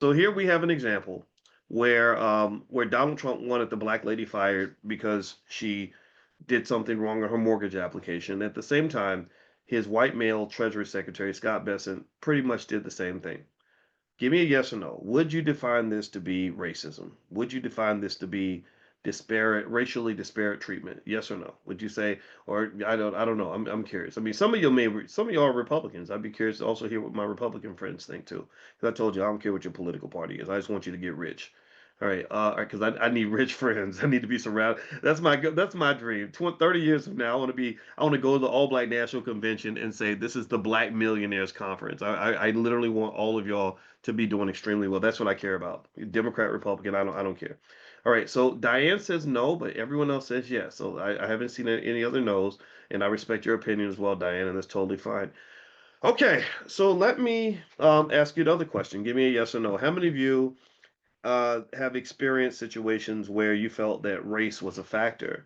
So here we have an example where Donald Trump wanted the black lady fired because she did something wrong on her mortgage application. At the same time, his white male Treasury Secretary Scott Bessent pretty much did the same thing. Give me a yes or no. Would you define this to be racism? Would you define this to be disparate, racially disparate treatment? Yes or no? Would you say, or I don't know. I'm curious. I mean, some of y'all are Republicans. I'd be curious to also hear what my Republican friends think too. Because I told you I don't care what your political party is. I just want you to get rich. All right, because I need rich friends. I need to be surrounded. That's my dream. 30 years from now, I want to go to the All Black National Convention and say this is the Black Millionaires Conference. I literally want all of y'all to be doing extremely well. That's what I care about. Democrat, Republican, I don't care. All right, so Diane says no, but everyone else says yes. So I haven't seen any other no's, and I respect your opinion as well, Diane, and that's totally fine. Okay, so let me ask you another question. Give me a yes or no. How many of you have experienced situations where you felt that race was a factor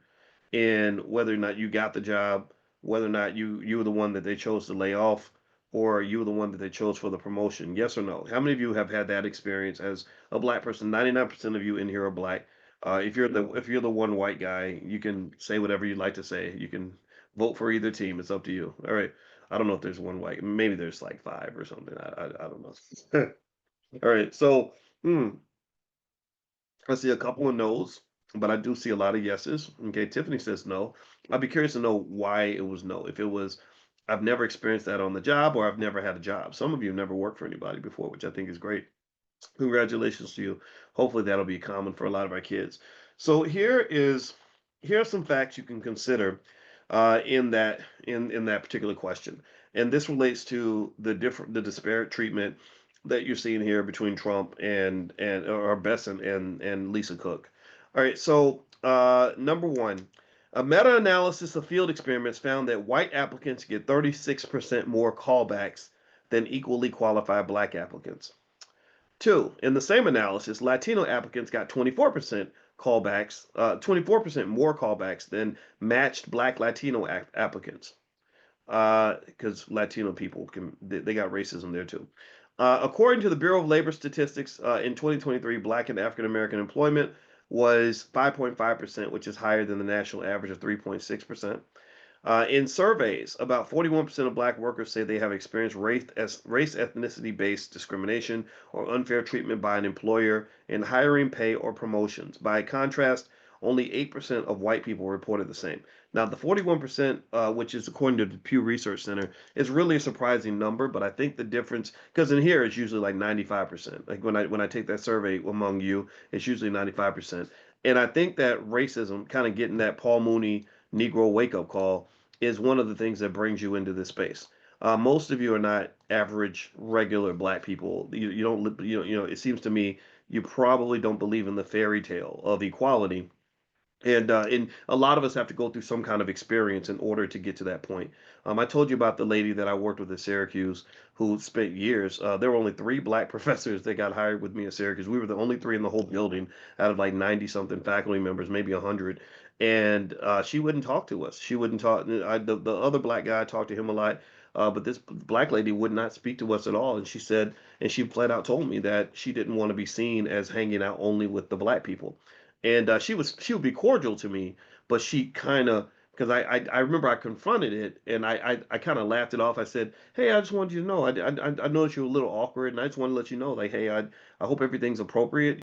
in whether or not you got the job, whether or not you were the one that they chose to lay off, or you were the one that they chose for the promotion? Yes or no? How many of you have had that experience as a black person? 99% of you in here are black. If you're the one white guy, you can say whatever you'd like to say. You can vote for either team. It's up to you. All right. I don't know if there's one white. Maybe there's like five or something. I don't know. All right. So, hmm, I see a couple of no's, but I do see a lot of yeses. Okay, Tiffany says no. I'd be curious to know why it was no. If it was, I've never experienced that on the job, or I've never had a job. Some of you have never worked for anybody before, which I think is great. Congratulations to you. Hopefully that'll be common for a lot of our kids. So here are some facts you can consider in that particular question, and this relates to the disparate treatment that you're seeing here between Trump and or Besson and Lisa Cook. All right, so number one, a meta-analysis of field experiments found that white applicants get 36% more callbacks than equally qualified black applicants. Two, in the same analysis, Latino applicants got 24% callbacks, 24% more callbacks than matched Black Latino applicants, because Latino people they got racism there too. According to the Bureau of Labor Statistics, in 2023, Black and African American employment was 5.5%, which is higher than the national average of 3.6%. In surveys, about 41% of black workers say they have experienced race ethnicity based discrimination or unfair treatment by an employer in hiring, pay, or promotions. By contrast, only 8% of white people reported the same. Now, the 41%, which is according to the Pew Research Center, is really a surprising number, but I think the difference, because in here it's usually like 95%. Like when I take that survey among you, it's usually 95%. And I think that racism, kind of getting that Paul Mooney Negro wake up call, is one of the things that brings you into this space. Most of you are not average, regular black people. You don't, it seems to me you probably don't believe in the fairy tale of equality, and a lot of us have to go through some kind of experience in order to get to that point. I told you about the lady that I worked with at Syracuse who spent years. There were only three black professors that got hired with me at Syracuse. We were the only three in the whole building out of like 90 something faculty members, maybe 100. And she wouldn't talk to us. She wouldn't talk. The other black guy, I talked to him a lot. But this black lady would not speak to us at all. And she said, and she flat out told me that she didn't want to be seen as hanging out only with the black people. And she would be cordial to me, but she kind of, because I remember I confronted it, and I kind of laughed it off. I said, "Hey, I just wanted you to know, I noticed you were a little awkward, and I just want to let you know, like, hey, I hope everything's appropriate.